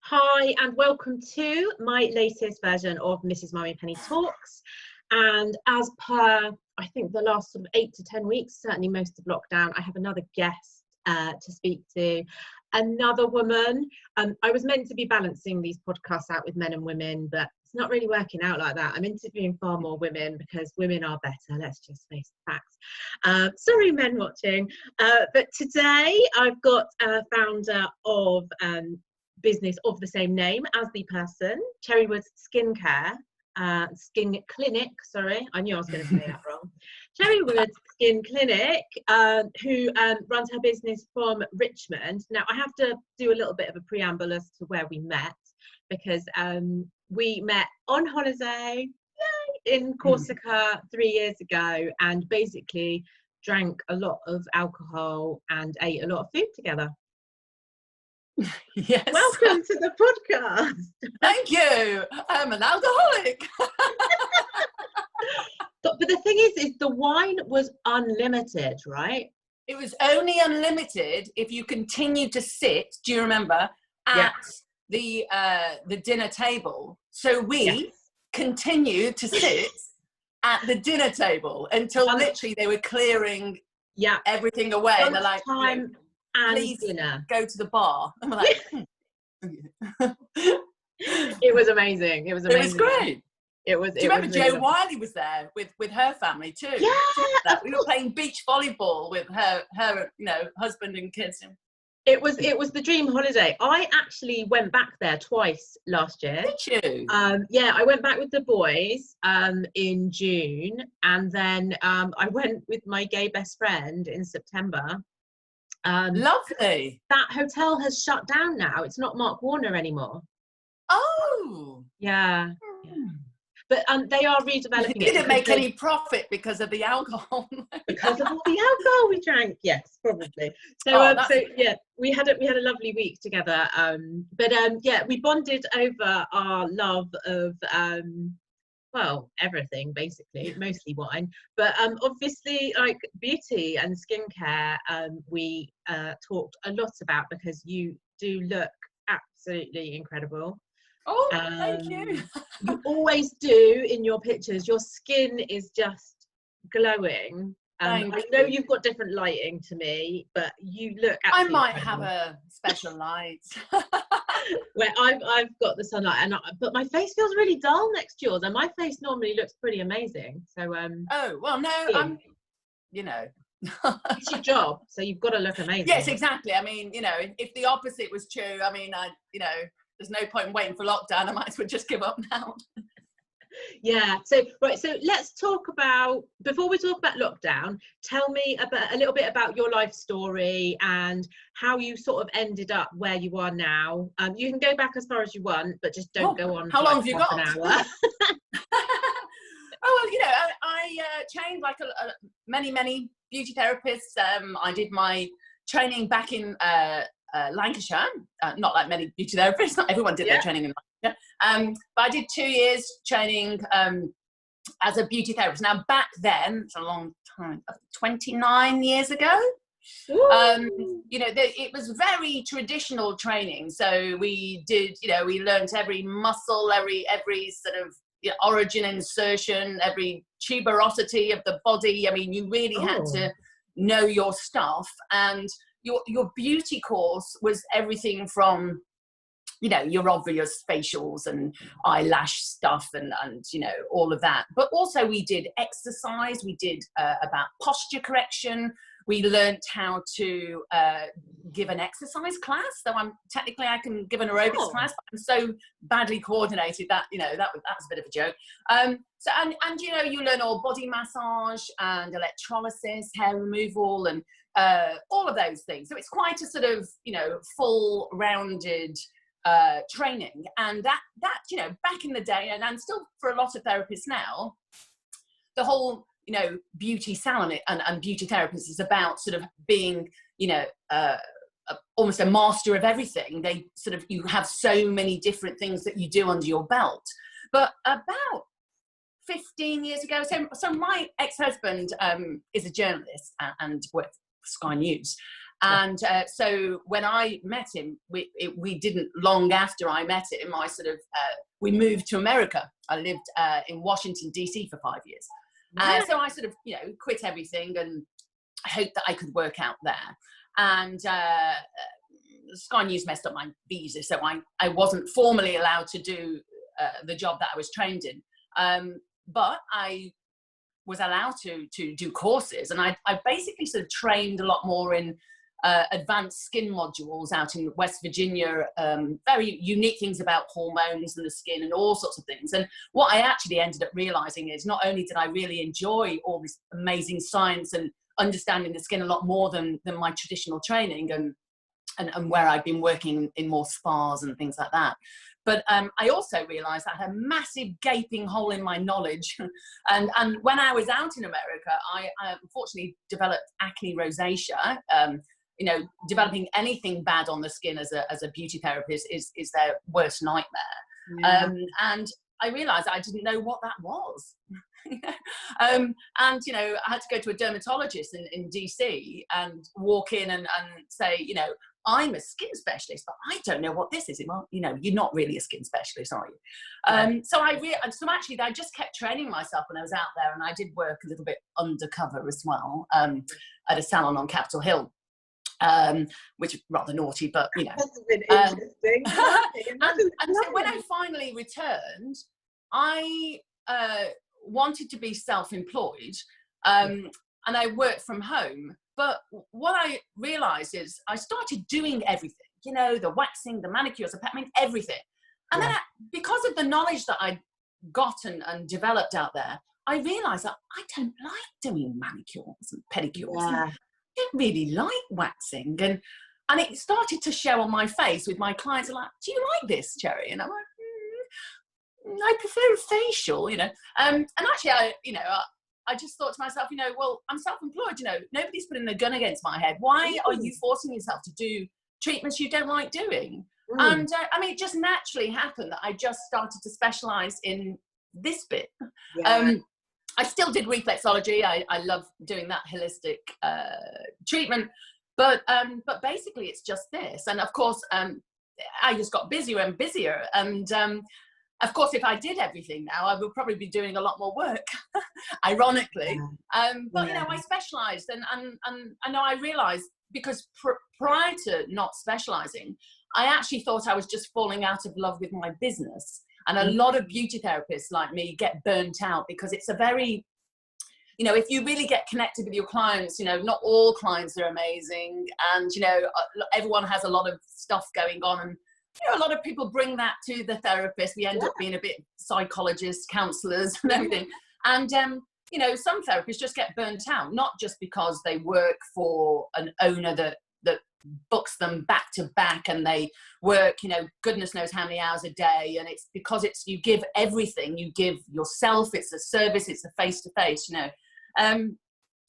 Hi and welcome to my latest version of Mrs Mummypenny Talks. And as per, I think the last sort of 8 to 10 weeks, certainly most of lockdown, I have another guest to speak to, another woman. I was meant to be balancing these podcasts out with men and women, but it's not really working out like that. I'm interviewing far more women because women are better, let's just face the facts. Sorry, men watching. But today I've got a founder of business of the same name as the person, Cherrywood's Skin Clinic, sorry, I knew I was going to say that wrong. Cherrywood's Skin Clinic, who runs her business from Richmond. Now, I have to do a little bit of a preamble as to where we met, because we met on holiday in Corsica 3 years ago and basically drank a lot of alcohol and ate a lot of food together. Yes. Welcome to the podcast. Thank you. I'm an alcoholic. But the thing is the wine was unlimited, right? It was only unlimited if you continued to sit, do you remember, at the dinner table. So we continued to sit at the dinner table until literally they were clearing everything away. And they're like, and please dinner. Go to the bar. And we're like, It was amazing. It was amazing. It was great. It was. Do you remember Jo Wiley was there with her family too? Yeah. We were playing beach volleyball with her husband and kids. It was the dream holiday. I actually went back there twice last year. Did you? I went back with the boys in June, and then I went with my gay best friend in September. Lovely. That hotel has shut down now. It's not Mark Warner anymore. Oh. Yeah. But they are redeveloping it. Didn't make any profit because of the alcohol. Because of all the alcohol we drank. Yes, probably. So we had a lovely week together. We bonded over our love of everything, basically, mostly wine, but obviously like beauty and skincare we talked a lot about, because you do look absolutely incredible. Oh, thank you. You always do in your pictures. Your skin is just glowing. I know you've got different lighting to me, but you look absolutely I might incredible. have a special light. Where I've got the sunlight, but my face feels really dull next to yours, and my face normally looks pretty amazing. So oh well, no, I'm it's your job, so you've got to look amazing. Yes, exactly. I mean, if the opposite was true, I mean, there's no point in waiting for lockdown. I might as well just give up now. Yeah. So let's talk about, before we talk about lockdown, tell me a little bit about your life story and how you sort of ended up where you are now. You can go back as far as you want, but just don't go on. How long have you got? An hour. Oh, well, I trained like many beauty therapists. I did my training back in Lancashire, not like many beauty therapists, not everyone did their training in Lancashire, but I did 2 years training as a beauty therapist. Now back then, it's a long time, 29 years ago, it was very traditional training. So we did, we learned every muscle, every sort of origin, insertion, every tuberosity of the body. I mean, you really had to know your stuff. And your beauty course was everything from, your obvious facials and eyelash stuff and all of that. But also we did exercise. We did about posture correction. We learned how to give an exercise class. So I can give an aerobics class, but I'm so badly coordinated that, that was a bit of a joke. You learn all body massage and electrolysis, hair removal, and all of those things. So it's quite a sort of, full rounded training. And that back in the day, and still for a lot of therapists now, the whole beauty salon and beauty therapist is about sort of being almost a master of everything. They sort of, you have so many different things that you do under your belt. But about 15 years ago, so my ex-husband is a journalist and works for Sky News, And so when I met him, we didn't long after I met him, we moved to America. I lived in Washington, DC for 5 years. So I sort of, quit everything and hoped that I could work out there. And Sky News messed up my visa, so I wasn't formally allowed to do the job that I was trained in. But I was allowed to do courses, and I basically sort of trained a lot more in advanced skin modules out in West Virginia, very unique things about hormones and the skin and all sorts of things. And what I actually ended up realizing is not only did I really enjoy all this amazing science and understanding the skin a lot more than my traditional training and where I'd been working in more spas and things like that. But I also realized I had a massive gaping hole in my knowledge. and when I was out in America, I unfortunately developed acne rosacea. Developing anything bad on the skin as a beauty therapist is their worst nightmare. Yeah. And I realized I didn't know what that was. And I had to go to a dermatologist in DC and walk in and say, I'm a skin specialist, but I don't know what this is. Well, you're not really a skin specialist, are you? So actually I just kept training myself when I was out there, and I did work a little bit undercover as well, at a salon on Capitol Hill, which is rather naughty, but That's been interesting. and so when I finally returned, I wanted to be self-employed, and I worked from home. But what I realized is I started doing everything, the waxing, the manicures, the everything. And then because of the knowledge that I got and developed out there, I realized that I don't like doing manicures and pedicures. I don't really like waxing. And it started to show on my face with my clients. Like, do you like this, Cherry? And I'm like, I prefer facial, and actually I just thought to myself, well, I'm self-employed, nobody's putting a gun against my head. Why are you forcing yourself to do treatments you don't like doing? And it just naturally happened that I just started to specialize in this bit. I still did reflexology. I love doing that holistic treatment, but basically it's just this. And of course, I just got busier and busier. And of course, if I did everything now, I would probably be doing a lot more work, ironically. But I specialized, and I know I realized, because prior to not specializing, I actually thought I was just falling out of love with my business. And a lot of beauty therapists like me get burnt out, because it's a very, if you really get connected with your clients, not all clients are amazing, and everyone has a lot of stuff going on, and a lot of people bring that to the therapist. We end up being a bit psychologists, counselors and everything. And, some therapists just get burnt out, not just because they work for an owner that books them back to back, and they work, goodness knows how many hours a day. And it's because you give everything, you give yourself, it's a service, it's a face-to-face,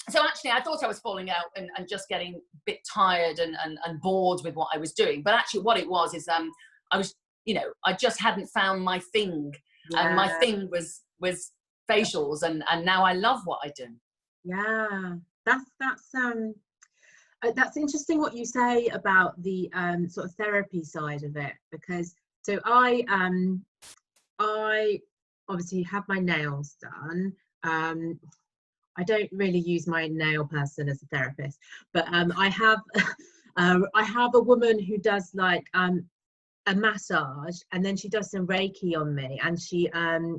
So actually, I thought I was falling out and just getting a bit tired and bored with what I was doing. But actually what it was is I was, I just hadn't found my thing. And my thing was facials, and now I love what I do. Yeah. That's interesting what you say about the sort of therapy side of it, because so I obviously have my nails done. I don't really use my nail person as a therapist, but I have a woman who does like a massage, and then she does some Reiki on me, and she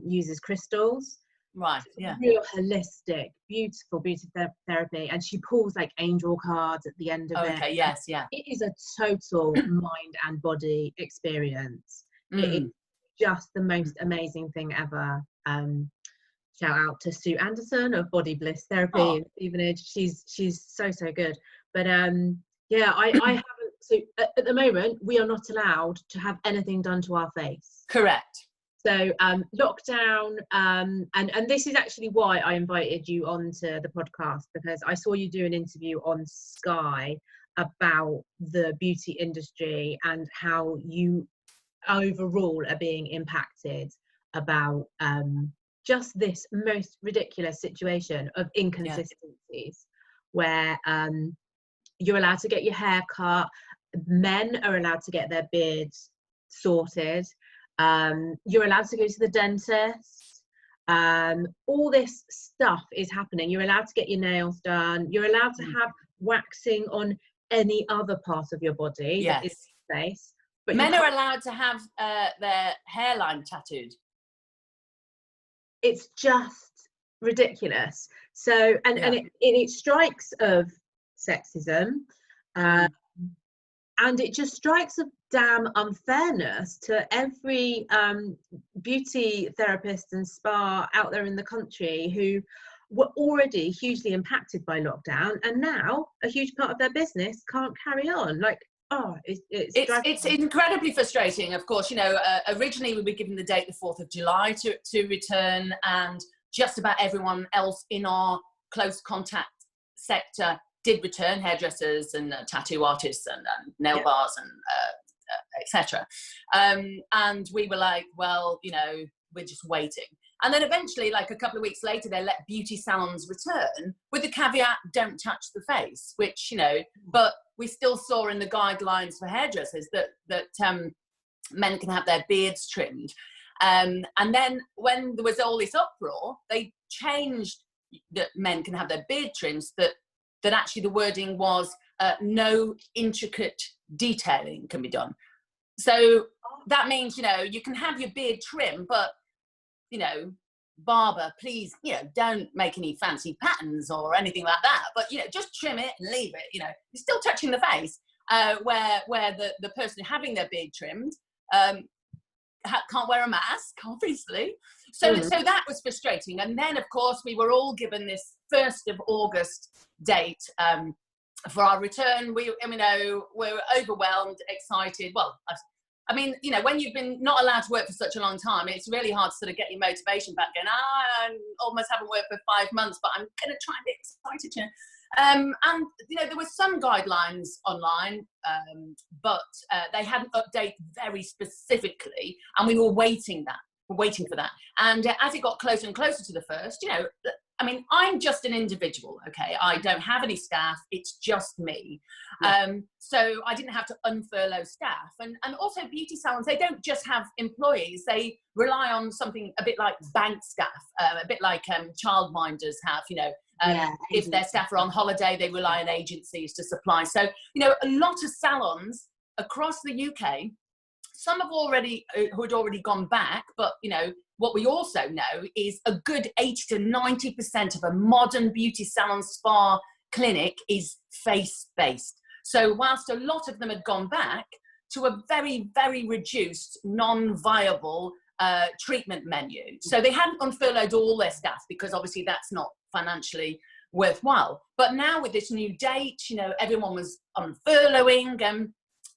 uses crystals. Right. Yeah. Real holistic, beautiful therapy, and she pulls like angel cards at the end of it. Okay. Yes. Yeah. It is a total mind and body experience. It is just the most amazing thing ever. Shout out to Sue Anderson of Body Bliss Therapy in Stevenage. She's so good. But I haven't. So at the moment, we are not allowed to have anything done to our face. Correct. So lockdown, and this is actually why I invited you onto the podcast, because I saw you do an interview on Sky about the beauty industry and how you overall are being impacted about just this most ridiculous situation of inconsistencies where You're allowed to get your hair cut. Men are allowed to get their beards sorted. You're allowed to go to the dentist. All this stuff is happening. You're allowed to get your nails done. You're allowed to have waxing on any other part of your body that is face. But men are allowed to have their hairline tattooed. It's just ridiculous. So, and it strikes of sexism, and it just strikes of damn unfairness to every beauty therapist and spa out there in the country who were already hugely impacted by lockdown, and now a huge part of their business can't carry on. Like, it's incredibly frustrating. Of course, you know, originally we were given the date the 4th of July to return, and just about everyone else in our close contact sector did return, hairdressers and tattoo artists and nail bars and etc. And we were like, well, you know, we're just waiting. And then eventually, like a couple of weeks later, they let beauty salons return with the caveat, don't touch the face, which, you know, but we still saw in the guidelines for hairdressers that men can have their beards trimmed. And then when there was all this uproar, they changed that men can have their beard trimmed, that actually the wording was no intricate detailing can be done. So that means, you know, you can have your beard trimmed, but, you know, barber, please, you know, don't make any fancy patterns or anything like that, but, you know, just trim it and leave it. You know, you're still touching the face, where the person having their beard trimmed can't wear a mask, obviously. So that was frustrating. And then, of course, we were all given this 1st of August date for our return. We're overwhelmed, excited. Well, I mean, you know, when you've been not allowed to work for such a long time, it's really hard to sort of get your motivation back going, I almost haven't worked for 5 months, but I'm going to try and be excited, you know. And, you know, there were some guidelines online, but they hadn't updated very specifically, and we were waiting for that. And as it got closer and closer to the 1st, you know, I mean, I'm just an individual, okay? I don't have any staff. It's just me. So I didn't have to unfurlough staff. And also beauty salons, they don't just have employees. They rely on something a bit like bank staff, a bit like childminders have, you know. If their staff are on holiday, they rely on agencies to supply. So, you know, a lot of salons across the UK, some have already, who had already gone back, but, you know, what we also know is a good 80 to 90% of a modern beauty salon spa clinic is face-based. So whilst a lot of them had gone back to a very, very reduced, non-viable treatment menu. So they hadn't unfurloughed all their staff because obviously that's not financially worthwhile. But now with this new date, you know, everyone was unfurloughing.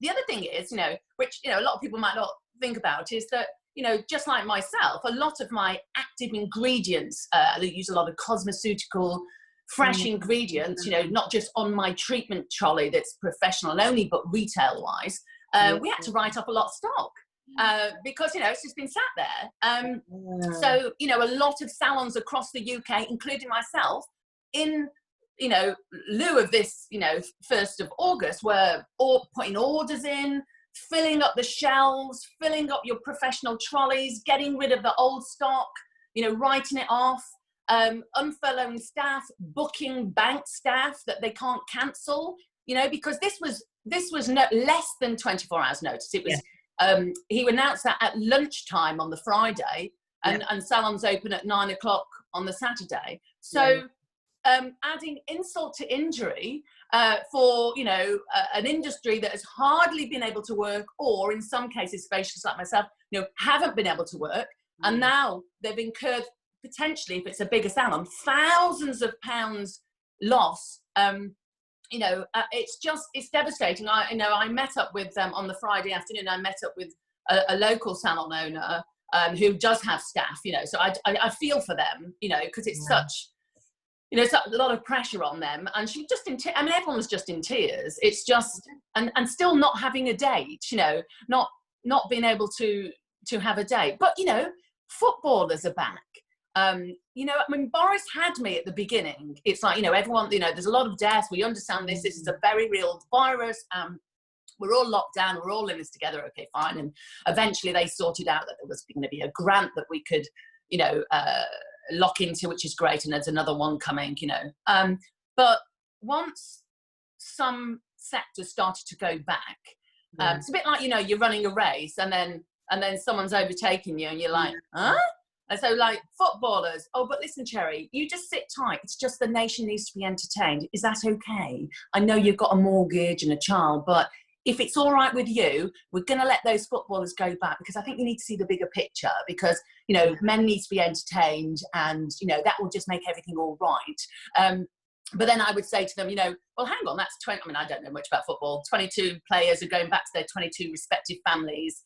The other thing is, you know, which, you know, a lot of people might not think about is that, you know, just like myself, a lot of my active ingredients, I use a lot of cosmeceutical, fresh ingredients, you know, not just on my treatment trolley that's professional only, but retail-wise, we had to write up a lot of stock because, you know, it's just been sat there. So, you know, a lot of salons across the UK, including myself, in, you know, lieu of this, you know, 1st of August, were all putting orders in, filling up the shelves, filling up your professional trolleys, getting rid of the old stock, you know, writing it off, unfurloughing staff, booking bank staff that they can't cancel, you know, because this was no less than 24 hours notice. It was, he announced that at lunchtime on the Friday, and salons open at 9 o'clock on the Saturday. So adding insult to injury for, you know, an industry that has hardly been able to work, or in some cases, facialists like myself, you know, haven't been able to work. And now they've incurred, potentially, if it's a bigger salon, thousands of pounds loss. You know, it's devastating. I met up with them on the Friday afternoon. I met up with a local salon owner who does have staff, you know, so I feel for them, you know, because it's such, you know, it's a lot of pressure on them. And she just I mean, everyone was just in tears. It's just, and still not having a date, you know, not being able to have a date. But, you know, footballers are back. you know, I mean, Boris had me at the beginning. It's like, you know, everyone, you know, there's a lot of deaths. We understand this. This is a very real virus. We're all locked down. We're all in this together. Okay, fine. And eventually they sorted out that there was going to be a grant that we could, you know, lock into, which is great. And there's another one coming, you know. But once some sectors started to go back, it's a bit like, you know, you're running a race and then someone's overtaking you and you're like, huh? And so, like, footballers, oh, but listen, Cherry, you just sit tight. It's just the nation needs to be entertained. Is that okay? I know you've got a mortgage and a child, but if it's all right with you, we're going to let those footballers go back, because I think you need to see the bigger picture, because, you know, men need to be entertained, and, you know, that will just make everything all right. But then I would say to them, you know, well, hang on, that's 20. I mean, I don't know much about football. 22 players are going back to their 22 respective families,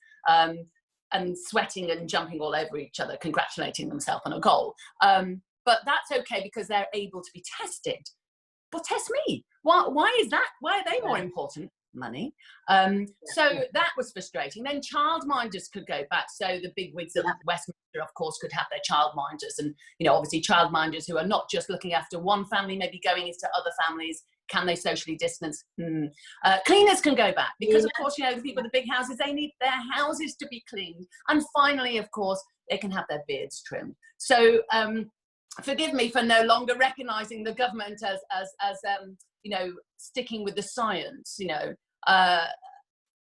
and sweating and jumping all over each other, congratulating themselves on a goal. But that's okay because they're able to be tested. Well, test me. Why is that? Why are they more important? Money. So that was frustrating. Then childminders could go back. So the big wigs of Westminster, of course, could have their childminders. And, you know, obviously childminders who are not just looking after one family, maybe going into other families. Can they socially distance? Cleaners can go back because, of course, you know, the people with the big houses, they need their houses to be cleaned. And finally, of course, they can have their beards trimmed. So forgive me for no longer recognising the government as you know, sticking with the science, you know.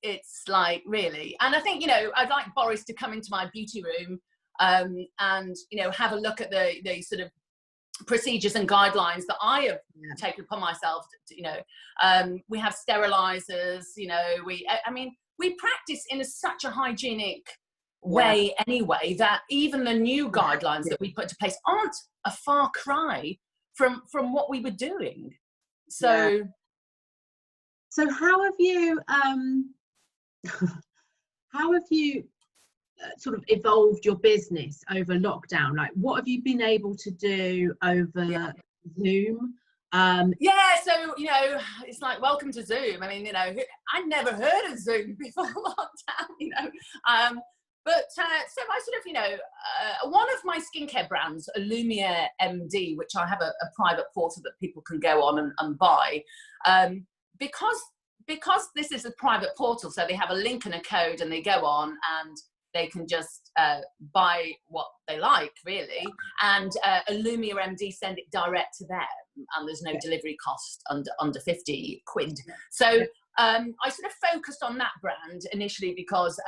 It's like, really. And I think, you know, I'd like Boris to come into my beauty room and, you know, have a look at the sort of procedures and guidelines that I have taken upon myself to, you know. We have sterilizers, you know, I mean, we practice in such a hygienic way anyway, that even the new guidelines that we put into place aren't a far cry from what we were doing. So how have you sort of evolved your business over lockdown? Like, what have you been able to do over Zoom? So, you know, it's like, welcome to Zoom. I mean, you know, I'd never heard of Zoom before lockdown, you know. But so I sort of, you know, one of my skincare brands, Illumia MD, which I have a private portal that people can go on and buy, because this is a private portal, so they have a link and a code, and they go on and they can just buy what they like, really. And Illumia MD send it direct to them, and there's no delivery cost under 50 quid. So I sort of focused on that brand initially because,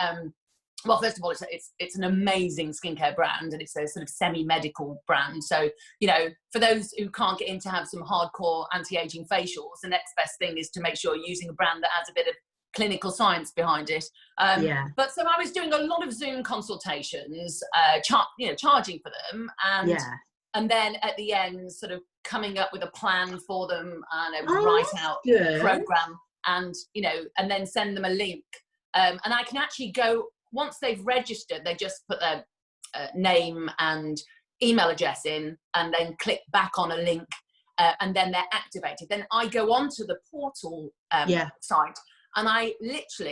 well, first of all, it's an amazing skincare brand, and it's a sort of semi-medical brand. So, you know, for those who can't get in to have some hardcore anti-aging facials, the next best thing is to make sure you're using a brand that has a bit of clinical science behind it. But so I was doing a lot of Zoom consultations, charging for them, and then at the end, sort of coming up with a plan for them, and I would write out a program, and, you know, and then send them a link, and I can actually go. Once they've registered, they just put their name and email address in, and then click back on a link, and then they're activated. Then I go onto the portal site, and they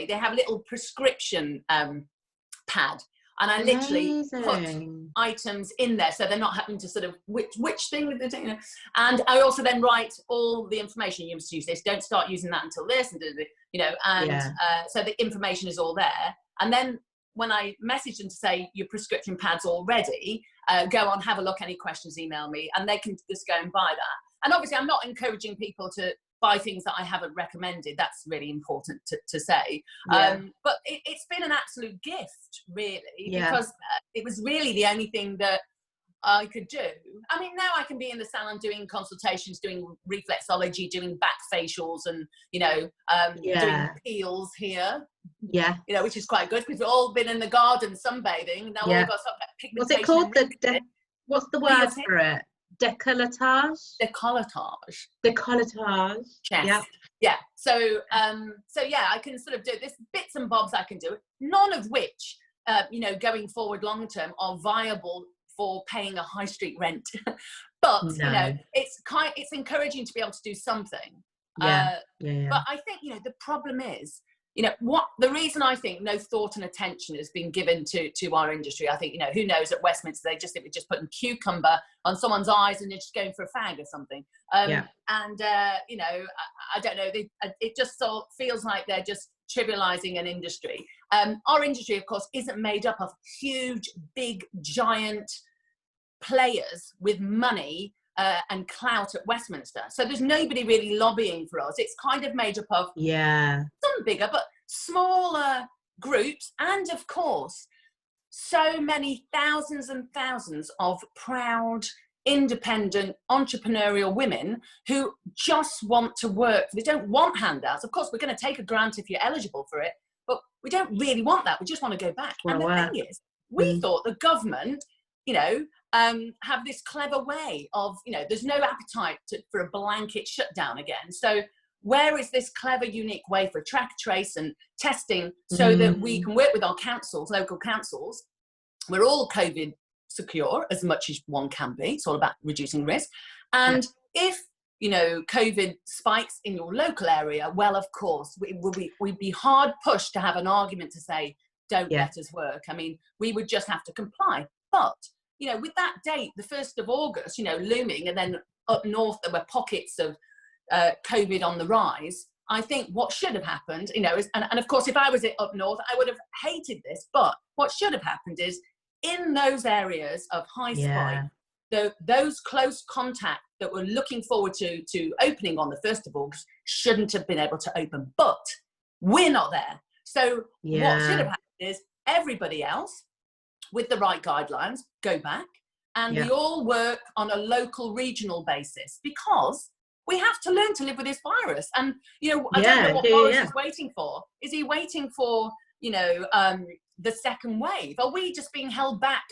have a little prescription pad, and I literally put items in there, so they're not having to sort of which thing, you know. And I also then write all the information. You must use this. Don't start using that until this, and you know. And so the information is all there. And then when I message them to say your prescription pad's all ready, go on, have a look, any questions, email me, and they can just go and buy that. And obviously I'm not encouraging people to buy things that I haven't recommended. That's really important to say. But it's been an absolute gift, really, because it was really the only thing that I could do. I mean, now I can be in the salon doing consultations, doing reflexology, doing back facials, and, you know, doing peels here. You know, which is quite good because we've all been in the garden sunbathing. Now we've got sort of pigmentation. What's it called? What's the word for it? Decolletage. Yes. Yeah. So I can sort of do this bits and bobs I can do, none of which, you know, going forward long term are viable for paying a high street rent. But you know, it's encouraging to be able to do something. But I think, you know, the problem is you know, what the reason I think no thought and attention has been given to our industry, I think, you know, who knows, at Westminster they just think we're just putting cucumber on someone's eyes and they're just going for a fag or something. And you know, I don't know, it just sort of feels like they're just trivializing an industry. Our industry, of course, isn't made up of huge, big, giant players with money and clout at Westminster. So there's nobody really lobbying for us. It's kind of made up of some bigger but smaller groups, and of course so many thousands and thousands of proud, independent, entrepreneurial women who just want to work. They don't want handouts. Of course, we're going to take a grant if you're eligible for it, but we don't really want that. We just want to go back. And the thing is, we thought the government, you know, have this clever way of, you know, there's no appetite for a blanket shutdown again. So where is this clever, unique way for track, trace and testing so that we can work with our councils, local councils? We're all COVID secure as much as one can be. It's all about reducing risk. And if, you know, COVID spikes in your local area, well, of course, we'd be hard pushed to have an argument to say, don't let us work. I mean, we would just have to comply. But you know, with that date, the 1st of August, you know, looming, and then up north there were pockets of COVID on the rise, I think what should have happened, you know, is, and of course, if I was up north, I would have hated this, but what should have happened is, in those areas of high spike, those close contact that were looking forward to opening on the 1st of August shouldn't have been able to open, but we're not there. So what should have happened is everybody else, with the right guidelines, go back, and we all work on a local, regional basis, because we have to learn to live with this virus. And, you know, I don't know what Boris is waiting for. Is he waiting for, you know, the second wave? Are we just being held back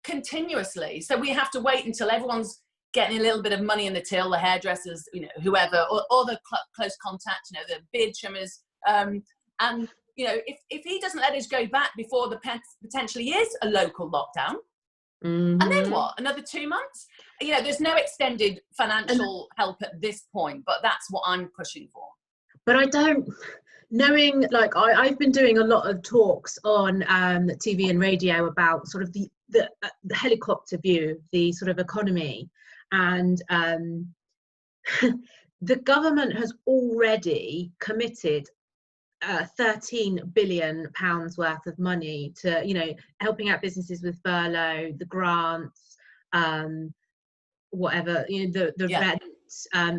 continuously? So we have to wait until everyone's getting a little bit of money in the till, the hairdressers, you know, whoever, or the close contact, you know, the beard trimmers, and you know, if he doesn't let us go back before the potentially is a local lockdown, and then what? Another 2 months? You know, there's no extended financial help at this point, but that's what I'm pushing for. But I don't, knowing, like, I've been doing a lot of talks on TV and radio about sort of the helicopter view, the sort of economy, and the government has already committed 13 billion pounds worth of money to, you know, helping out businesses with furlough, the grants, whatever, you know, the rent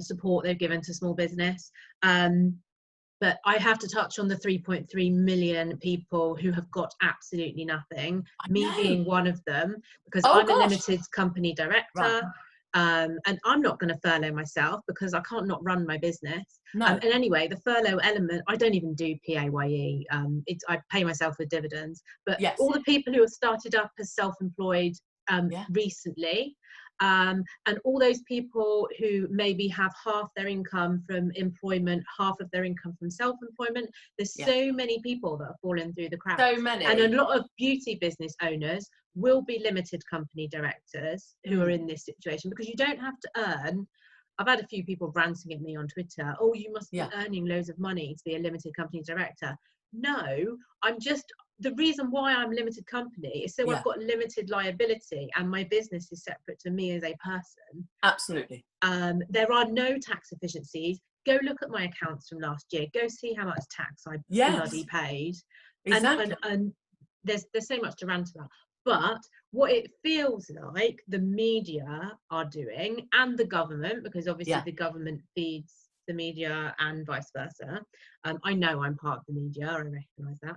support they've given to small business. But I have to touch on the 3.3 million people who have got absolutely nothing, me being one of them, because I'm a limited company director. And I'm not going to furlough myself because I can't not run my business. And anyway, the furlough element, I don't even do PAYE. I pay myself with dividends. But all the people who have started up as self-employed recently, and all those people who maybe have half their income from employment, half of their income from self-employment, there's so many people that have fallen through the cracks. So many. And a lot of beauty business owners will be limited company directors who are in this situation, because you don't have to earn. I've had a few people ranting at me on Twitter, oh, you must be earning loads of money to be a limited company director. No, the reason why I'm limited company is so I've got limited liability and my business is separate to me as a person. Absolutely. There are no tax efficiencies. Go look at my accounts from last year. Go see how much tax I bloody paid. Exactly. And there's so much to rant about. But what it feels like the media are doing, and the government, because obviously the government feeds the media and vice versa. I know I'm part of the media, I recognise that.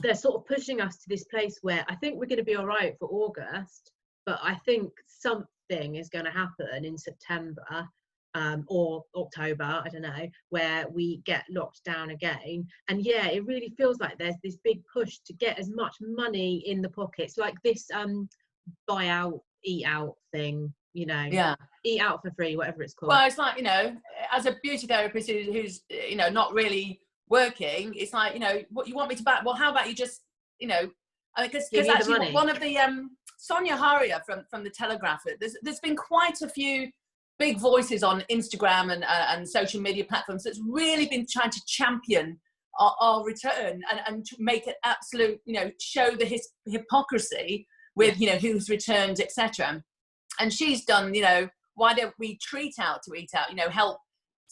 They're sort of pushing us to this place where I think we're going to be all right for August, but I think something is going to happen in September or October, I don't know, where we get locked down again. And it really feels like there's this big push to get as much money in the pockets, like this buy out, eat out thing, you know, eat out for free, whatever it's called. Well, it's like, you know, as a beauty therapist who's you know, not really working, it's like, you know, what you want me to back? Well, how about you just, you know, because actually one of the Sonia Haria from the Telegraph, there's been quite a few big voices on Instagram and social media platforms that's really been trying to champion our return and to make it absolute, you know, show the hypocrisy with, you know, who's returned, etc. And she's done, you know, why don't we treat out to eat out, you know, help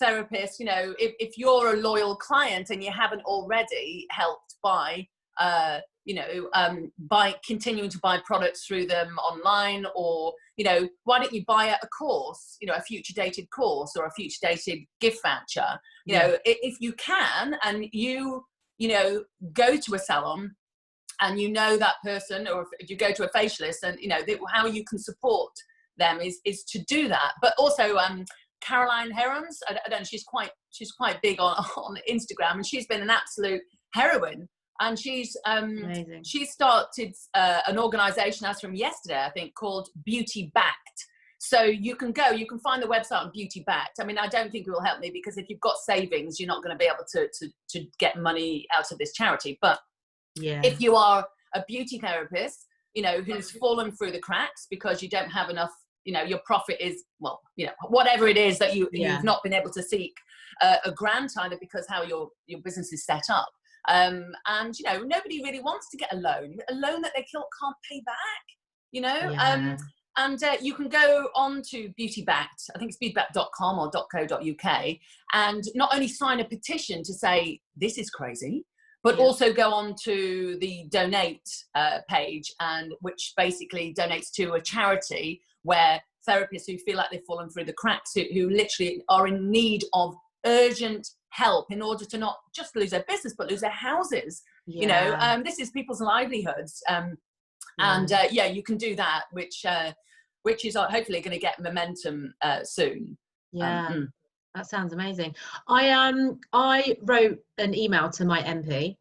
therapists, you know, if you're a loyal client and you haven't already helped by, you know, by continuing to buy products through them online, or, you know, why don't you buy a course, you know, a future dated course or a future dated gift voucher, you know, if you can, and you know, go to a salon and you know that person, or if you go to a facialist, and, you know, how you can support them is to do that. But also, Caroline Herons, I don't know, she's quite big on Instagram, and she's been an absolute heroine. And she's she started an organisation as from yesterday, I think, called Beauty Backed. So you can find the website on Beauty Backed. I mean, I don't think it will help me, because if you've got savings, you're not going to be able to get money out of this charity. But if you are a beauty therapist, you know, who's fallen through the cracks because you don't have enough, you know, your profit is, well, you know, whatever it is that you've not been able to seek a grant, either because how your business is set up. And, you know, nobody really wants to get a loan that they can't pay back, you know. And you can go on to Beauty Backed, I think it's beautybacked.com or .co.uk, and not only sign a petition to say this is crazy, but also go on to the donate page, and which basically donates to a charity where therapists who feel like they've fallen through the cracks, who literally are in need of urgent help in order to not just lose their business but lose their houses. You know, this is people's livelihoods. And you can do that, which is hopefully going to get momentum soon. That sounds amazing. I wrote an email to my MP,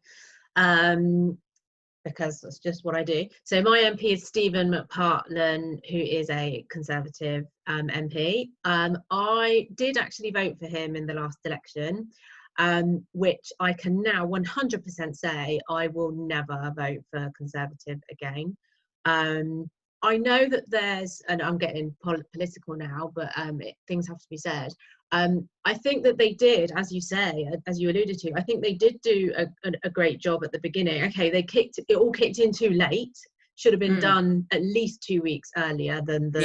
because that's just what I do. So my MP is Stephen McPartlan, who is a Conservative MP. I did actually vote for him in the last election, which I can now 100% say I will never vote for Conservative again. I know that there's, and I'm getting political now, but things have to be said. I think that they did, as you say, as you alluded to, I think they did do a great job at the beginning. Okay, it all kicked in too late. Should have been done at least 2 weeks earlier than the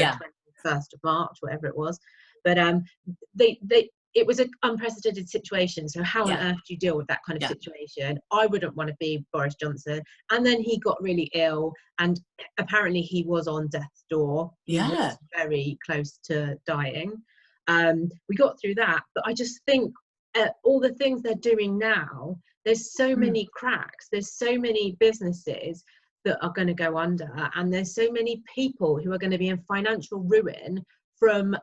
21st of March, whatever it was. But it was an unprecedented situation. So how on earth do you deal with that kind of situation? I wouldn't want to be Boris Johnson. And then he got really ill, and apparently he was on death's door. He was very close to dying. We got through that, but I just think all the things they're doing now, there's so many cracks, there's so many businesses that are going to go under, and there's so many people who are going to be in financial ruin from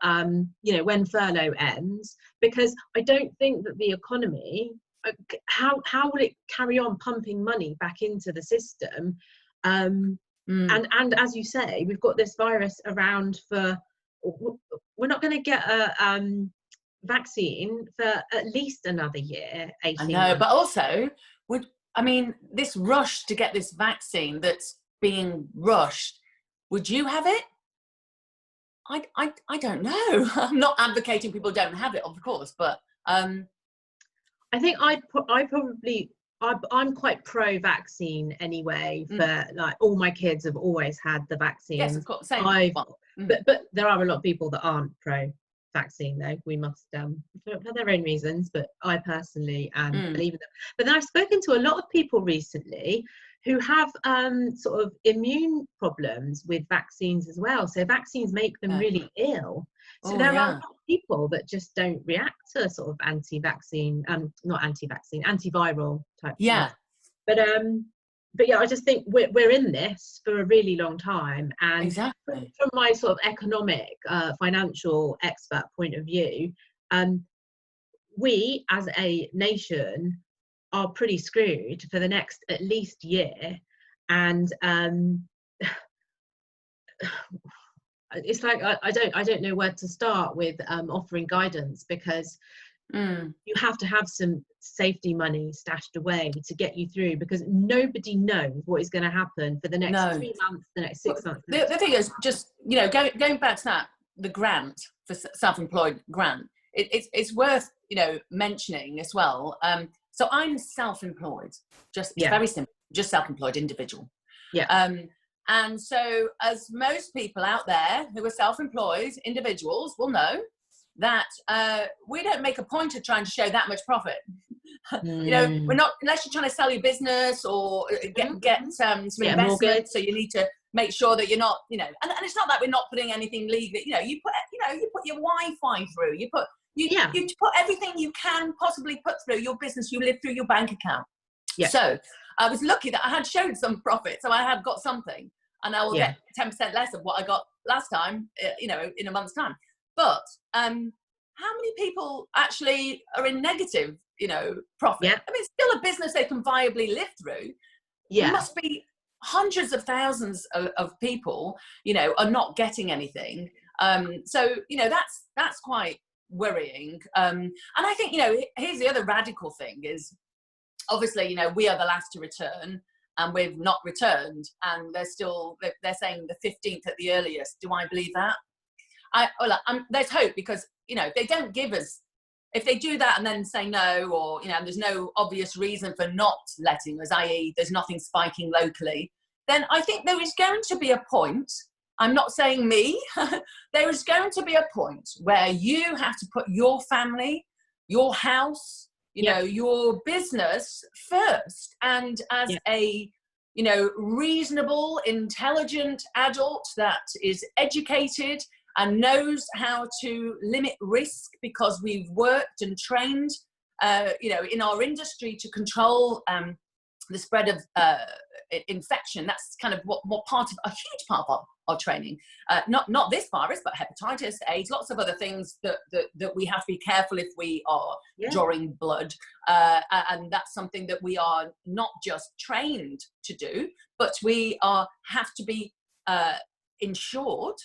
you know, when furlough ends, because I don't think that the economy, how will it carry on pumping money back into the system? And as you say, we've got this virus around for, we're not going to get a vaccine for at least another year, 18 months. I know, but also, this rush to get this vaccine that's being rushed, would you have it? I don't know. I'm not advocating people don't have it, of course, but I think I'm quite pro-vaccine anyway. For like, all my kids have always had the vaccine. Yes, of course. Same. But there are a lot of people that aren't pro-vaccine, though. We must for their own reasons. But I personally believe in them. But then I've spoken to a lot of people recently who have sort of immune problems with vaccines as well. So vaccines make them really ill. So there are a lot of people that just don't react to sort of anti-vaccine, not anti-vaccine, antiviral type stuff. But yeah, I just think we're in this for a really long time. And from my sort of economic, financial expert point of view, we as a nation are pretty screwed for the next at least year. And it's like I don't know where to start with offering guidance, because you have to have some safety money stashed away to get you through, because nobody knows what is going to happen for the next 3 months, the next 6 months. The thing is, just, you know, going back to that the grant for self-employed grant, it's worth, you know, mentioning as well. So I'm self-employed, just it's very simple, just self-employed individual. And so, as most people out there who are self-employed individuals will know, that we don't make a point of trying to show that much profit. You know, we're not, unless you're trying to sell your business or get some investment. So you need to make sure that you're not, you know, and it's not that we're not putting anything legal. You know, you put your Wi-Fi through. You put everything you can possibly put through your business. You live through your bank account. So I was lucky that I had showed some profit, so I have got something, and I will get 10% less of what I got last time. You know, in a month's time. But how many people actually are in negative, you know, profit? I mean, it's still a business they can viably live through. There must be hundreds of thousands of people, you know, are not getting anything. So, you know, that's quite worrying. And I think, you know, here's the other radical thing is, obviously, you know, we are the last to return, and we've not returned, and they're saying the 15th at the earliest. Do I believe that? There's hope, because, you know, if they don't give us, if they do that and then say no, or, you know, there's no obvious reason for not letting us, i.e. there's nothing spiking locally, then I think there is going to be a point, I'm not saying me, there is going to be a point where you have to put your family, your house, you know, your business first. And as a, you know, reasonable, intelligent adult that is educated and knows how to limit risk, because we've worked and trained, you know, in our industry to control the spread of infection. That's kind of what part of a huge part of our training. Not this virus, but hepatitis, AIDS, lots of other things that we have to be careful if we are drawing blood. And that's something that we are not just trained to do, but we have to be insured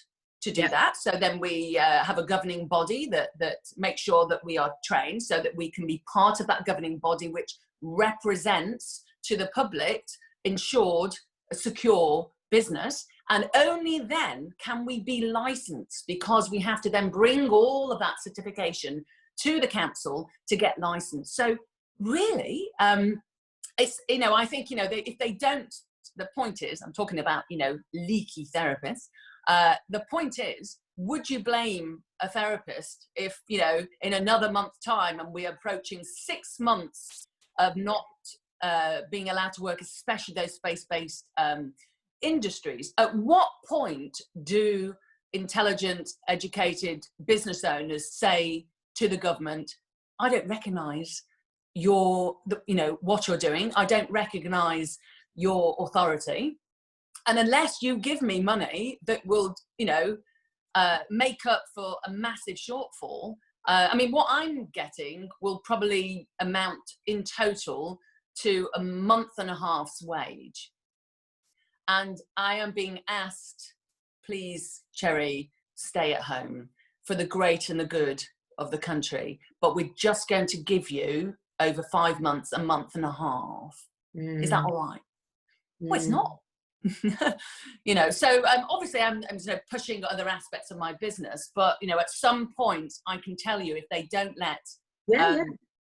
to do that. So then we have a governing body that makes sure that we are trained, so that we can be part of that governing body, which represents to the public insured, a secure business. And only then can we be licensed, because we have to then bring all of that certification to the council to get licensed. So really, it's, you know, I think, you know, if they don't, the point is, I'm talking about, you know, leaky therapists. The point is, would you blame a therapist if, you know, in another month's time, and we're approaching 6 months of not being allowed to work, especially those space-based industries? At what point do intelligent, educated business owners say to the government, I don't recognise you know, what you're doing. I don't recognise your authority. And unless you give me money that will, you know, make up for a massive shortfall, I mean, what I'm getting will probably amount in total to a month and a half's wage. And I am being asked, please, Cherry, stay at home for the great and the good of the country. But we're just going to give you, over 5 months, a month and a half. Is that all right? Well, it's not. You know, so obviously I'm you know, pushing other aspects of my business, but, you know, at some point I can tell you, if they don't let There's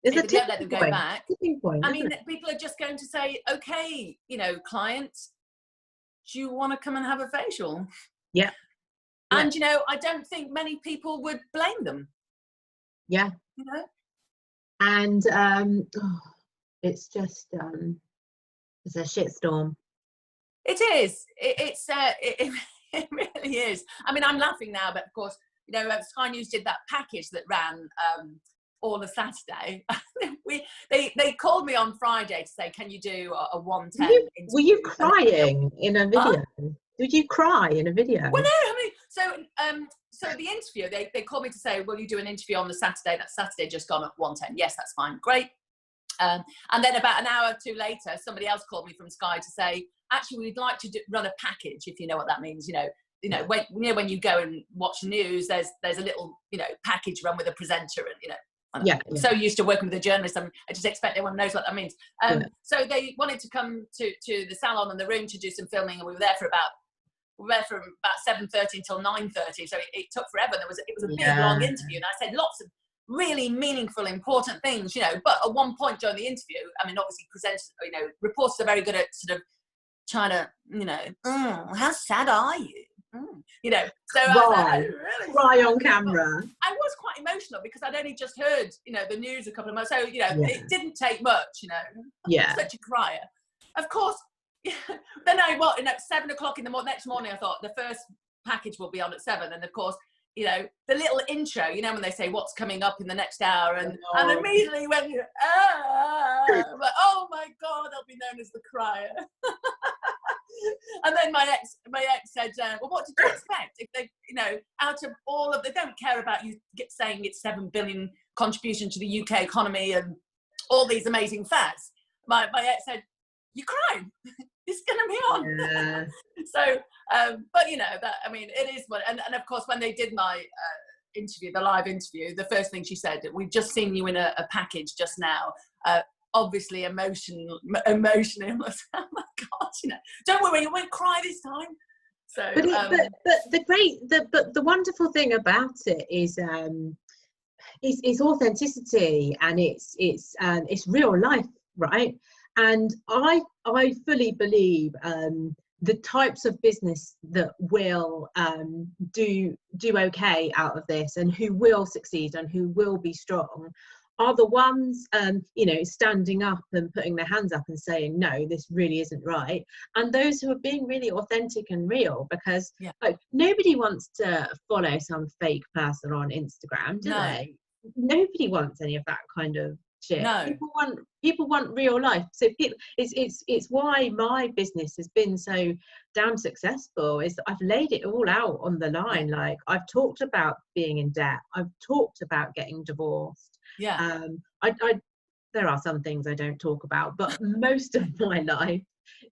if a they don't let them go point. back, Point, I mean, people are just going to say, okay, you know, clients, do you want to come and have a facial? And you know, I don't think many people would blame them. You know, and it's just it's a shitstorm. It is. It really is. I mean, I'm laughing now, but of course, you know, Sky News did that package that ran all of Saturday. They called me on Friday to say, can you do a 110? Were you crying in a video? Did you cry in a video? Well, no. I mean, so the interview, they called me to say, will you do an interview on the Saturday? That Saturday just gone at 110. Yes, that's fine. Great. And then about an hour or two later, somebody else called me from Sky to say, actually, we'd like to run a package, if you know what that means. You know, when you go and watch news, there's a little, you know, package run with a presenter, and, you know, I'm so used to working with a journalist, I just expect everyone knows what that means. So they wanted to come to the salon and the room to do some filming, and we were there for about we were there from about 7:30 until 9:30, so it took forever. It was a big, long interview, and I said lots of really meaningful, important things, but at one point during the interview, I mean, obviously presenters, reporters are very good at sort of trying to, how sad are you? So Right. really Cry on camera. I was quite emotional because I'd only just heard, the news a couple of months, so, it didn't take much, Yeah. Such a crier. Of course, then 7 o'clock in the next morning, I thought the first package will be on at 7, and of course, the little intro, when they say what's coming up in the next hour, and immediately when but oh my God, I'll be known as the crier. And then my ex said, well, what did you expect? If they, out of all of, they don't care about you saying it's 7 billion contribution to the UK economy and all these amazing facts. My ex said, you're crying. It's going to be on. Yeah. So, but that, I mean, it is what, and of course, when they did my interview, the live interview, the first thing she said, we've just seen you in a package just now. Obviously emotional. Oh my God, don't worry, you won't cry this time. So, but the wonderful thing about it is authenticity, and it's real life, right? And I fully believe the types of business that will do okay out of this, and who will succeed and who will be strong, are the ones standing up and putting their hands up and saying, no, this really isn't right, and those who are being really authentic and real, because like, nobody wants to follow some fake person on Instagram, do they? Nobody wants any of that kind of shit. No. People want real life. So it's why my business has been so damn successful, is that I've laid it all out on the line. Like, I've talked about being in debt, I've talked about getting divorced. There are some things I don't talk about, but most of my life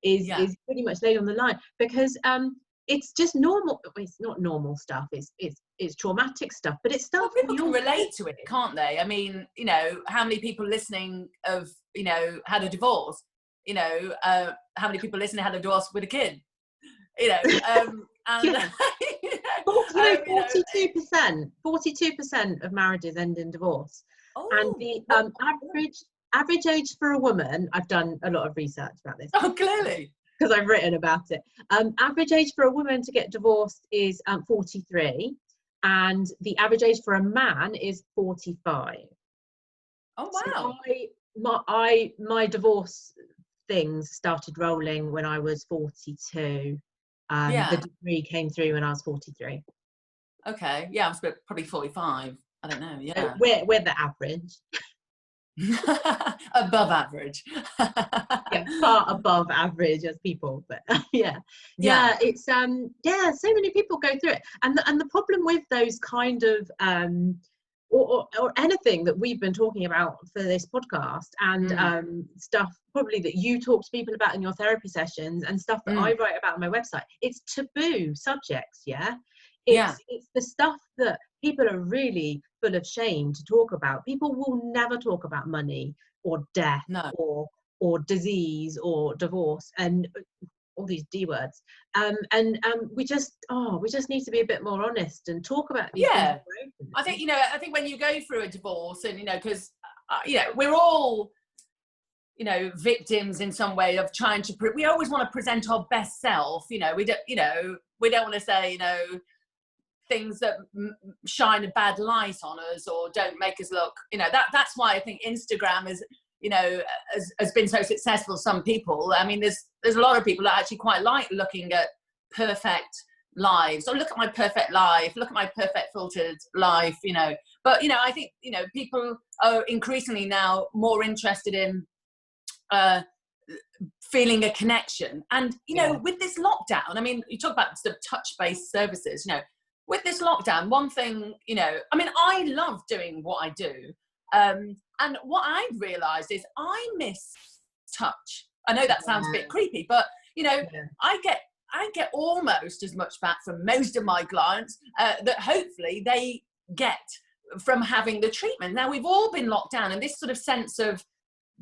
is pretty much laid on the line, because it's just normal. It's not normal stuff. It's traumatic stuff, but it's stuff people can relate to it, can't they? I mean, how many people listening have had a divorce? How many people listening had a divorce with a kid? And 42% of marriages end in divorce. Oh, and the average age for a woman, I've done a lot of research about this. Oh, clearly. Because I've written about it. Average age for a woman to get divorced is 43, and the average age for a man is 45. Oh wow! So my divorce things started rolling when I was 42. The degree came through when I was 43. Okay, yeah, I was probably 45. I don't know. Yeah, we're the average. Above average. Far above average as people, but it's so many people go through it, and the problem with those kind of or anything that we've been talking about for this podcast, and stuff probably that you talk to people about in your therapy sessions, and stuff that I write about on my website, it's taboo subjects. It's the stuff that people are really full of shame to talk about. People will never talk about money or death or disease or divorce and all these D words. We just need to be a bit more honest and talk about these things. I think when you go through a divorce, and because we're all victims in some way of trying to we always want to present our best self. We don't want to say things that shine a bad light on us or don't make us look, that's why I think Instagram is, has been so successful. Some people, I mean, there's a lot of people that actually quite like looking at perfect lives, or look at my perfect life, look at my perfect filtered life, but I think people are increasingly now more interested in feeling a connection. And with this lockdown, I mean, you talk about the touch-based services, with this lockdown, one thing, I mean, I love doing what I do. And what I've realized is I miss touch. I know that sounds a bit creepy, but, I get almost as much back from most of my clients that hopefully they get from having the treatment. Now, we've all been locked down, and this sort of sense of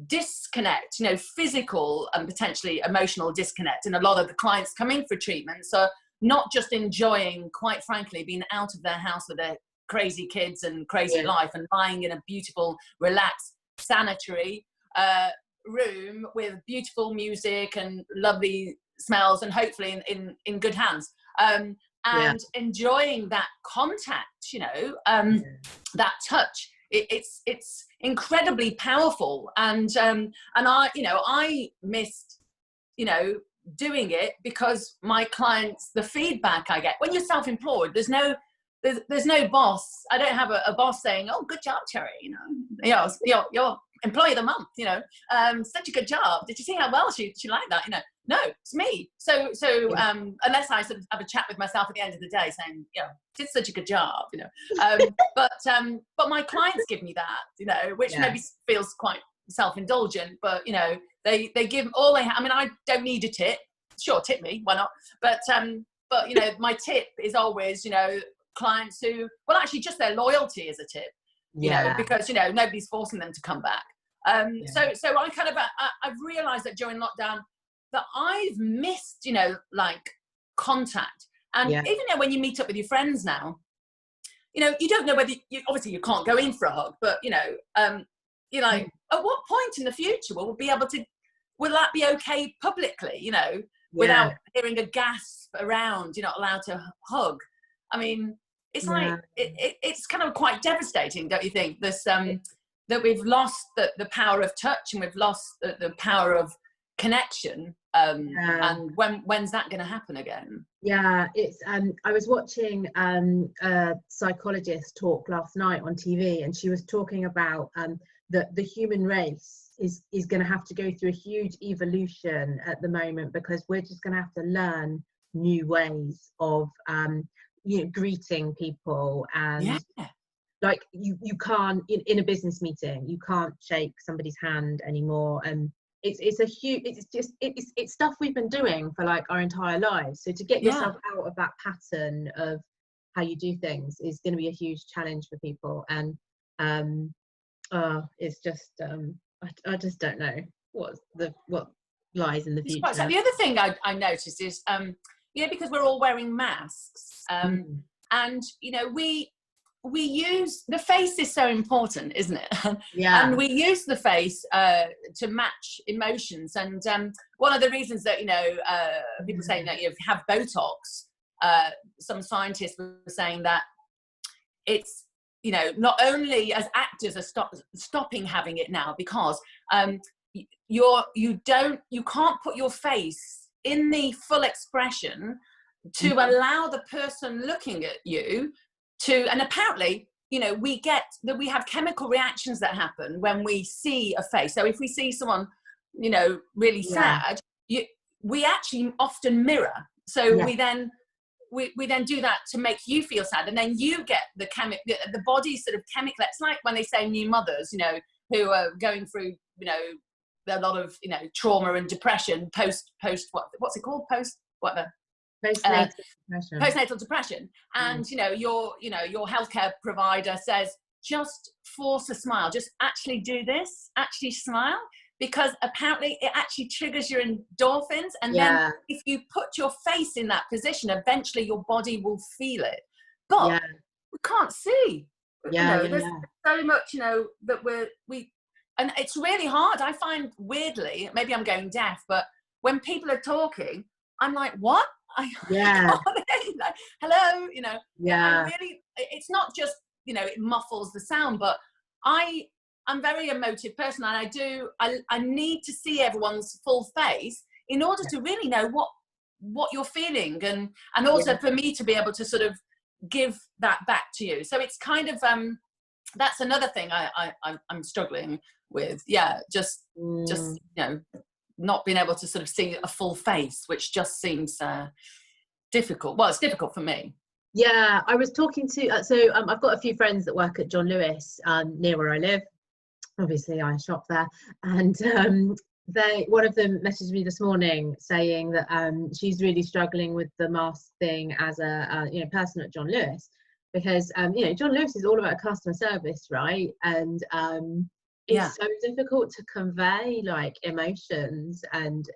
disconnect, physical and potentially emotional disconnect. And a lot of the clients coming for treatments are not just enjoying, quite frankly, being out of their house with their crazy kids and crazy life, and lying in a beautiful, relaxed, sanitary room with beautiful music and lovely smells, and hopefully in good hands, and enjoying that contact, you know, that touch. It's incredibly powerful, and I missed, you know, doing it, because my clients, the feedback I get when you're self-employed, there's no boss. I don't have a boss saying, "Oh, good job, Cherry," you know, you're employee of the month, you know, such a good job. Did you see how well she liked that? You know, no, it's me. So unless I sort of have a chat with myself at the end of the day saying, you know, did such a good job, you know, but my clients give me that, you know, which maybe feels quite self-indulgent, but you know, they give all they have. I mean, I don't need a tip. Sure, tip me, why not? But you know, my tip is always, you know, clients who, well, actually just their loyalty is a tip, you know, because, you know, nobody's forcing them to come back. So I kind of, I've realized that during lockdown that I've missed, you know, like contact. And even though when you meet up with your friends now, you know, you don't know whether obviously you can't go in for a hug, but you know, you're like, at what point in the future will that be okay publicly, you know, without hearing a gasp around, you're not allowed to hug. I mean, it's like, it's kind of quite devastating, don't you think? This, that we've lost the power of touch, and we've lost the power of connection. And when's that going to happen again? It's I was watching a psychologist talk last night on TV, and she was talking about the human race is going to have to go through a huge evolution at the moment, because we're just going to have to learn new ways of you know, greeting people. And like you can't in a business meeting, you can't shake somebody's hand anymore, and it's stuff we've been doing for like our entire lives. So to get yourself out of that pattern of how you do things is going to be a huge challenge for people. And it's just I just don't know what lies in the future. So the other thing I noticed is you know, because we're all wearing masks, and you know, we use the face is so important, isn't it? And we use the face to match emotions. And one of the reasons that, you know, people saying that you have Botox, some scientists were saying that it's, you know, not only as actors are stopping having it now, because you can't put your face in the full expression to allow the person looking at you to, and apparently, you know, we have chemical reactions that happen when we see a face. So if we see someone, you know, really sad, we actually often mirror. So we then do that to make you feel sad, and then you get the body sort of chemical. It's like when they say new mothers, you know, who are going through, you know, a lot of, you know, trauma and depression post what's it called, postnatal depression. And you know, your healthcare provider says, just force a smile, just actually do this, actually smile, because apparently it actually triggers your endorphins, and then if you put your face in that position, eventually your body will feel it. But we can't see, you know, there's so much, you know, that we and it's really hard. I find, weirdly, maybe I'm going deaf, but when people are talking, I'm like, what? Like, hello, you know. Really, it's not just, you know, it muffles the sound, but I'm a very emotive person, and I need to see everyone's full face in order to really know what you're feeling, and also for me to be able to sort of give that back to you. So it's kind of that's another thing I'm struggling with. Just you know, not being able to sort of see a full face, which just seems difficult. Well, it's difficult for me. I was talking to I've got a few friends that work at John Lewis near where I live. Obviously I shop there, and one of them messaged me this morning saying that she's really struggling with the mask thing as a you know, person at John Lewis, because you know, John Lewis is all about customer service, right? And it's so difficult to convey like emotions and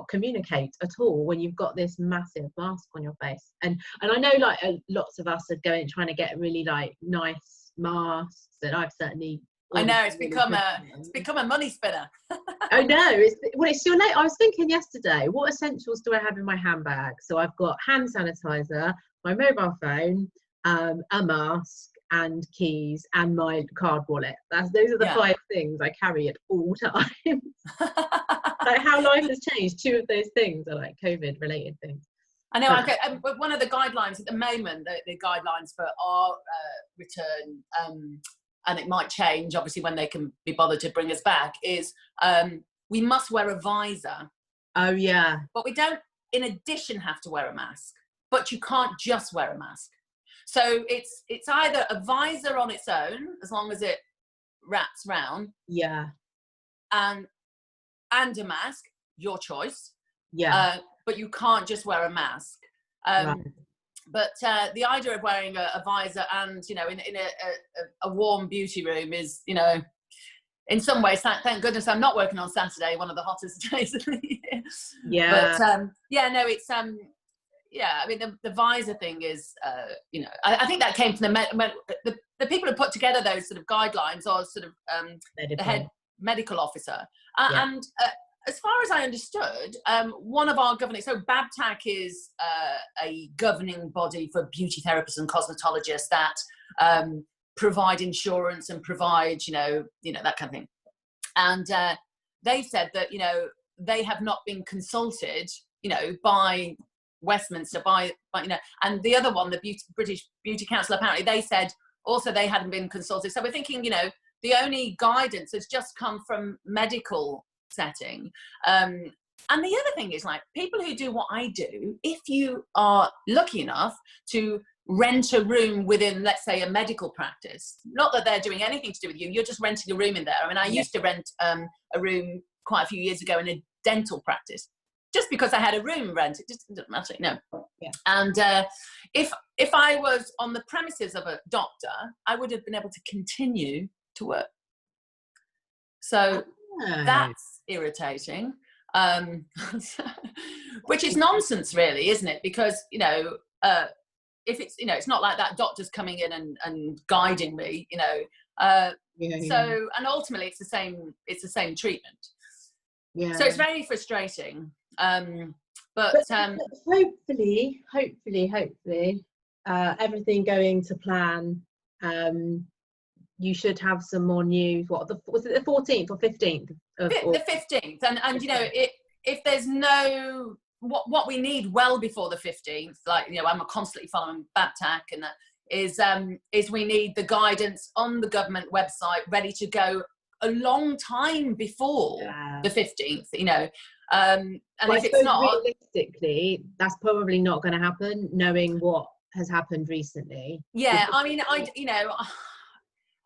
communicate at all when you've got this massive mask on your face. And I know like lots of us are trying to get really like nice masks, and I've certainly I know really it's become a money spinner. I know, it's your late. I was thinking yesterday, what essentials do I have in my handbag? So I've got hand sanitizer, my mobile phone, a mask, and keys, and my card wallet. Those are the 5 things I carry at all times. Like how life has changed. 2 of those things are like COVID related things. I know. Okay, one of the guidelines at the moment, the guidelines for our return, and it might change obviously when they can be bothered to bring us back, is we must wear a visor. Oh yeah. But we don't in addition have to wear a mask, but you can't just wear a mask. So it's either a visor on its own, as long as it wraps round, yeah, and a mask, your choice. Yeah. But you can't just wear a mask. Right. But the idea of wearing a visor and, you know, in a warm beauty room is, you know, in some ways, thank goodness I'm not working on Saturday, one of the hottest days of the year. Yeah. But yeah, no, it's yeah, I mean the visor thing is, you know, I think that came from the people who put together those sort of guidelines, or sort of the head medical officer, and as far as I understood, one of our governing, so BABTAC is a governing body for beauty therapists and cosmetologists that provide insurance and provide, you know, that kind of thing. And they said that, you know, they have not been consulted, you know, by Westminster, by you know, and the other one, the British Beauty Council, apparently they said also they hadn't been consulted. So we're thinking, you know, the only guidance has just come from medical setting. And the other thing is, like, people who do what I do, if you are lucky enough to rent a room within, let's say, a medical practice, not that they're doing anything to do with you, you're just renting a room in there. I mean, I used to rent a room quite a few years ago in a dental practice, just because I had a room rent. It just didn't matter, no. Yeah. And if I was on the premises of a doctor, I would have been able to continue to work. So that's irritating, which is nonsense, really, isn't it? Because, you know, if it's, you know, it's not like that doctor's coming in and guiding me, you know. So, and ultimately it's the same treatment. Yeah. So it's very frustrating. But hopefully, everything going to plan. You should have some more news. Was it the 14th or 15th? The 15th, and you know, if there's no what we need well before the 15th, like, you know, I'm constantly following BABTAC, and that is we need the guidance on the government website ready to go a long time before the 15th, you know. And well, if it's not, realistically, that's probably not going to happen, knowing what has happened recently. Yeah, I mean, you know,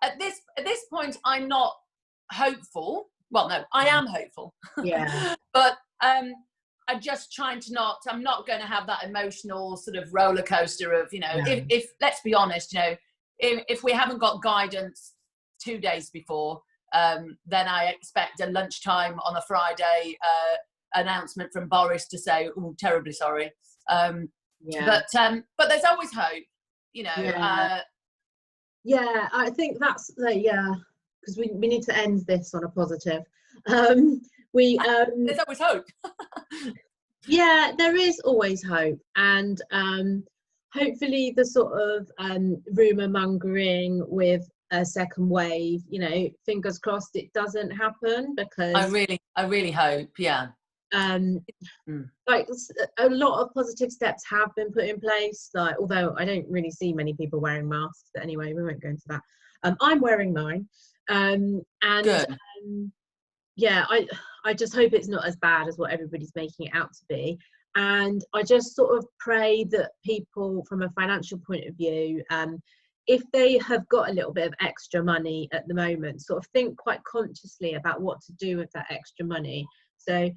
at this point, I'm not hopeful. Well, no, I am hopeful. Yeah. But I'm just trying to not. I'm not going to have that emotional sort of roller coaster of, you know, if let's be honest, you know, if we haven't got guidance 2 days before, then I expect a lunchtime on a Friday announcement from Boris to say, "Oh, terribly sorry." But there's always hope, you know. Yeah, I think that's because we need to end this on a positive. There's always hope. Yeah, there is always hope, and hopefully the sort of rumour mongering with a second wave, you know, fingers crossed it doesn't happen, because I really hope, like a lot of positive steps have been put in place, like, although I don't really see many people wearing masks, but anyway, we won't go into that. I'm wearing mine, and I just hope it's not as bad as what everybody's making it out to be. And I just sort of pray that people, from a financial point of view, if they have got a little bit of extra money at the moment, sort of think quite consciously about what to do with that extra money. So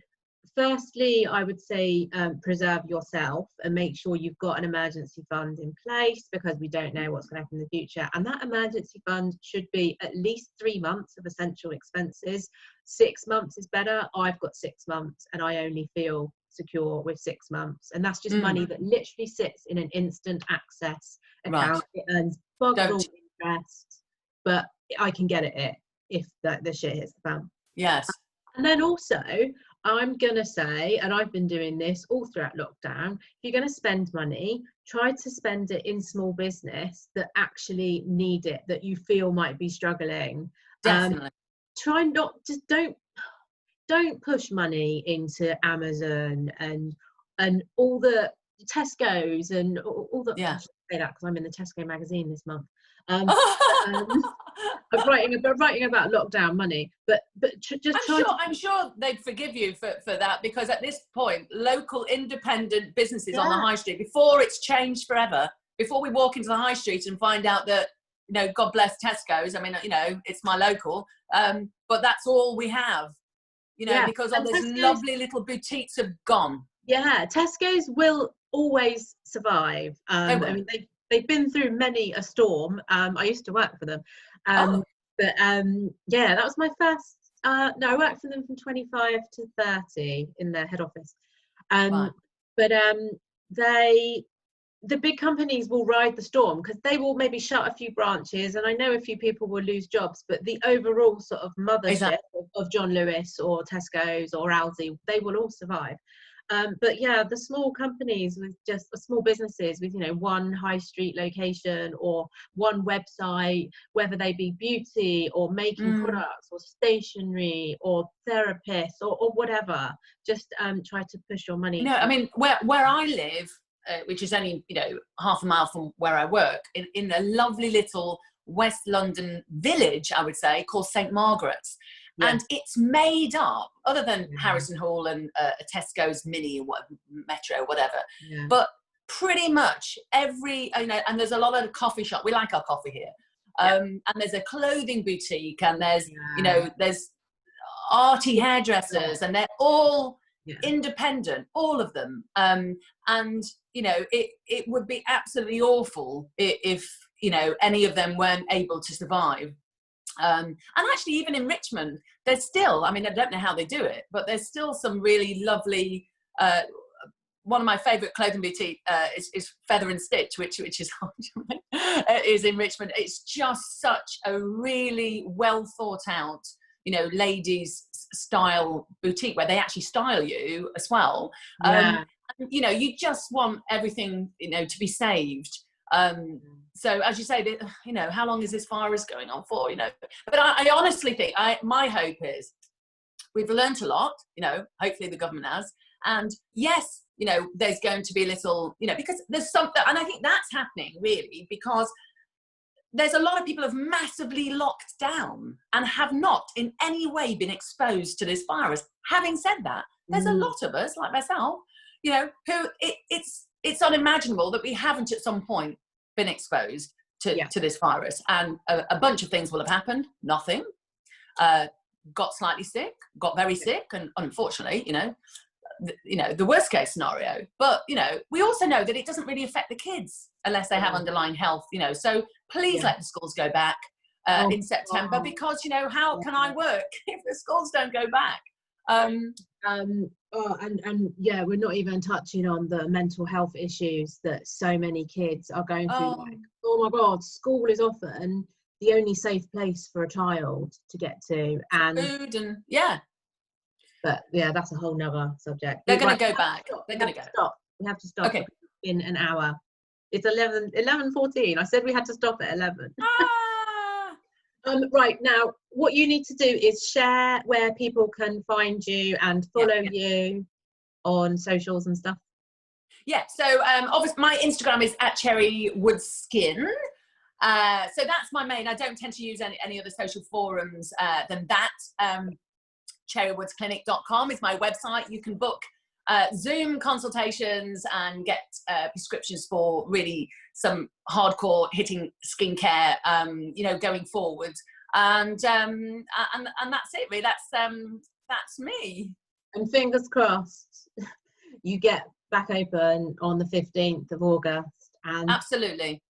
firstly, I would say preserve yourself and make sure you've got an emergency fund in place, because we don't know what's going to happen in the future. And that emergency fund should be at least 3 months of essential expenses. 6 months is better. I've got 6 months and I only feel secure with 6 months. And that's just money that literally sits in an instant access account. It earns bugger all interest, but I can get it if the shit hits the fan. Yes. And then also, I'm going to say, and I've been doing this all throughout lockdown, if you're going to spend money, try to spend it in small business that actually need it, that you feel might be struggling. Definitely. Try not, just don't push money into Amazon and all the Tesco's and all the, I should say that because I'm in the Tesco magazine this month. I'm writing about lockdown money, but I'm sure they'd forgive you for that, because at this point, local independent businesses on the high street, before it's changed forever, before we walk into the high street and find out that, you know, God bless Tesco's, I mean, you know, it's my local, but that's all we have, you know, because all those lovely little boutiques have gone. Yeah, Tesco's will always survive. I mean, they've been through many a storm. I used to work for them. But yeah, that was my first, no, I worked for them from 25 to 30 in their head office. But the big companies will ride the storm, because they will maybe shut a few branches, and I know a few people will lose jobs, but the overall sort of mothership of John Lewis or Tesco's or Aldi, they will all survive. But yeah, the small companies with just small businesses with, you know, one high street location or one website, whether they be beauty or making products or stationery or therapists or whatever, just try to push your money. No, I mean, where I live, which is only, you know, half a mile from where I work, in a lovely little West London village, I would say, called St Margaret's. And it's made up, other than Harrison Hall and a Tesco's Mini or Metro, whatever. But pretty much every, you know, and there's a lot of coffee shop. We like our coffee here. And there's a clothing boutique, and there's, you know, there's arty hairdressers, and they're all independent, all of them. And, you know, it would be absolutely awful if, you know, any of them weren't able to survive. And actually, even in Richmond, there's still, I mean, I don't know how they do it, but there's still some really lovely, one of my favourite clothing boutique is Feather and Stitch, which is is in Richmond. It's just such a really well thought out, you know, ladies style boutique where they actually style you as well. And, you know, you just want everything, you know, to be saved. So as you say, you know, how long is this virus going on for, you know? But I honestly think, my hope is we've learnt a lot, you know, hopefully the government has. And yes, you know, there's going to be a little, you know, because there's something, and I think that's happening really because there's a lot of people have massively locked down and have not in any way been exposed to this virus. Having said that, there's a lot of us, like myself, you know, who it's unimaginable that we haven't at some point been exposed to this virus. And a bunch of things will have happened. Nothing. Got slightly sick, got very sick, and unfortunately, you know, the worst case scenario. But, you know, we also know that it doesn't really affect the kids unless they have underlying health, you know. So please let the schools go back in September because, you know, how can I work if the schools don't go back? And yeah, we're not even touching on the mental health issues that so many kids are going through. Like, oh my God, school is often the only safe place for a child to get to, and food and but yeah, that's a whole nother subject. They're going to go back. They're going to go. Stop. We have to stop. Okay. In an hour. It's 11:14. I said we had to stop at 11. Right, now what you need to do is share where people can find you and follow you on socials and stuff. So obviously my Instagram is @cherrywoodskin. So that's my main. I don't tend to use any other social forums than that. cherrywoodsclinic.com is my website. You can book Zoom consultations and get prescriptions for really some hardcore hitting skincare, you know, going forward. And that's it, really. That's me. And fingers crossed, you get back open on the 15th of August. And absolutely.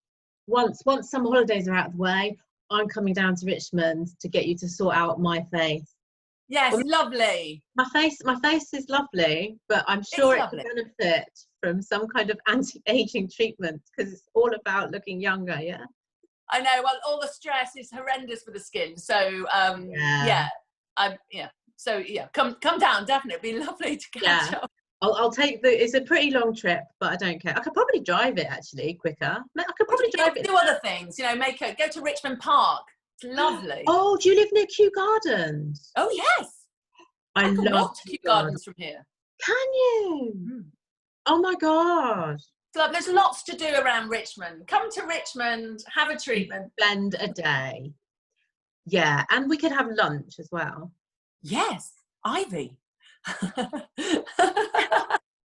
Once summer holidays are out of the way, I'm coming down to Richmond to get you to sort out my face. Yes, Well, lovely. My face is lovely, but I'm sure it could benefit from some kind of anti-aging treatment, because it's all about looking younger. Yeah. I know. Well, all the stress is horrendous for the skin. So So yeah, come down. Definitely, it'd be lovely to catch up. I'll take it's a pretty long trip, but I don't care. I could probably drive it actually quicker. I could probably drive it. Do other things, you know, go to Richmond Park. It's lovely. Oh, do you live near Kew Gardens? Oh yes. I can walk to Kew Gardens from here. Can you? Mm. Oh my God. So there's lots to do around Richmond. Come to Richmond, have a treatment. Spend a day. Yeah, and we could have lunch as well. Yes, Ivy.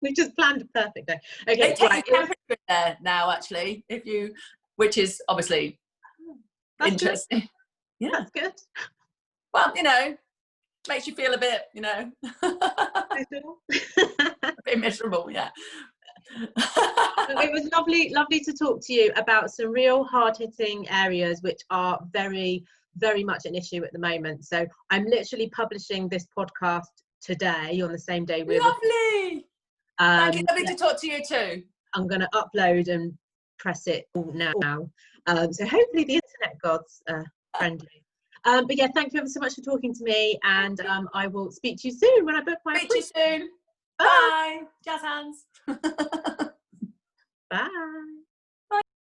We just planned a perfect day. Okay, they take your temperature there now, actually, which is obviously interesting. Good. Yeah, that's good. Well, you know, makes you feel a bit, you know, a bit miserable. Yeah. It was lovely to talk to you about some real hard-hitting areas which are very, very much an issue at the moment. So I'm literally publishing this podcast today on the same day we're lovely. Thank you. Lovely to talk to you too. I'm going to upload and press it now. So hopefully the internet gods are friendly. But yeah, thank you ever so much for talking to me, and I will speak to you soon when I book my appointment. Speak to you soon. Bye. Jazz hands. Bye.